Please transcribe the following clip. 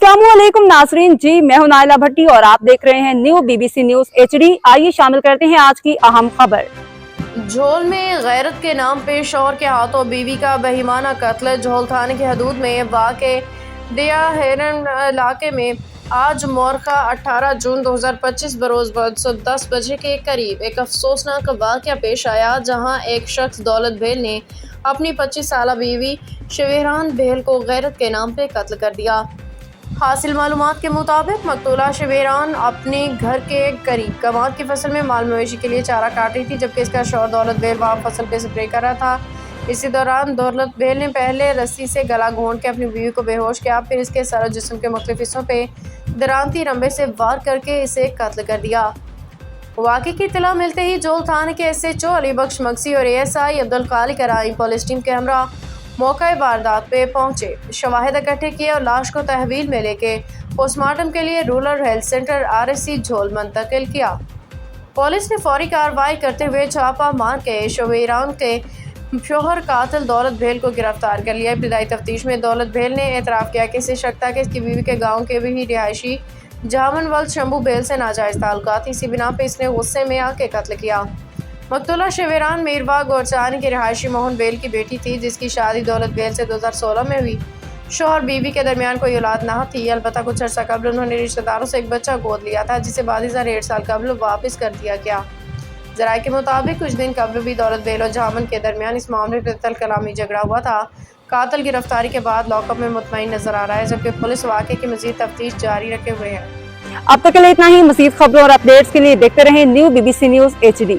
अस्सलामुअलैकुम नाजरीन जी, मैं हूं नाइला भट्टी और आप देख रहे हैं न्यू BBC न्यूज HD। आइए शामिल करते हैं आज की अहम खबर। झोल में गैरत के नाम पे शौहर के हाथों बीवी का बेईमाना कत्ल। झोल थाने की हदूद में वाक़े दिया हेरन इलाके में आज मौरखा 18 जून 2025 बरोज़ 10 बजे के करीब एक अफसोसनाक वाक़या पेश आया, जहां एक शख्स दौलत बेल ने अपनी 25 साला बीवी शवेरान बेल को गैरत के नाम पे कत्ल कर दिया। हासिल मालूमात के मुताबिक मकतूला शवेरान अपने घर के करीब कमाद की फसल में माल मवेशी के लिए चारा काट रही थी, जबकि इसका शौहर दौलत बेल वहाँ फसल पे स्प्रे कर रहा था। इसी दौरान दौलत बेल ने पहले रस्सी से गला घोंट के अपनी बीवी को बेहोश किया, फिर इसके सर और जिस्म के मुख्तलिफ हिस्सों पे दरांती रंबे से वार करके इसे कत्ल कर दिया। वाक़े की इत्तला मिलते ही झोल थाने के SHO अली बख्श मक्सी और ASI अब्दुल खालिक कराई पुलिस टीम के हमरा मौका वारदात पे पहुंचे, शवाहिद इकट्ठे किए और लाश को तहवील में लेके पोस्टमार्टम के लिए रूरल हेल्थ सेंटर RSC झोल मुंतकिल किया। पुलिस ने फौरी कार्रवाई करते हुए छापा मार के शवेरान के शोहर कातिल दौलत बेल को गिरफ्तार कर लिया। इब्तदाई तफ्तीश में दौलत बेल ने एतराफ़ किया कि इसे शक था कि इसकी बीवी के गाँव के भी रिहायशी जामनवल शंभू बेल से नाजायज़ ताल्लुकात, इसी बिना पर इसने गुस्से में आके कत्ल किया। मकतूला शवेरान मीरवा गोरचानी की रिहायशी मोहन बेल की बेटी थी, जिसकी शादी दौलत बेल से 2016 में हुई। शौहर बीवी के दरमियान कोई औलाद ना थी, अलबत्ता कुछ अर्सा कबल उन्होंने रिश्तेदारों से एक बच्चा गोद लिया था, जिसे बादिज़ा 1.5 साल कबल वापस कर दिया गया। ज़राए के मुताबिक कुछ दिन कबल भी दौलत बेल और जामन के दरमियान इस मामले पर तल कलामी झगड़ा हुआ था। कातिल गिरफ्तारी के बाद लॉकअप में मुतमईन नजर आ रहा है, जबकि पुलिस वाक़े की मज़ीद तफ्तीश जारी रखे हुए है। अब तक के लिए इतना ही। मज़ीद खबरों और अपडेट्स के लिए देखते रहें न्यू BBC न्यूज HD।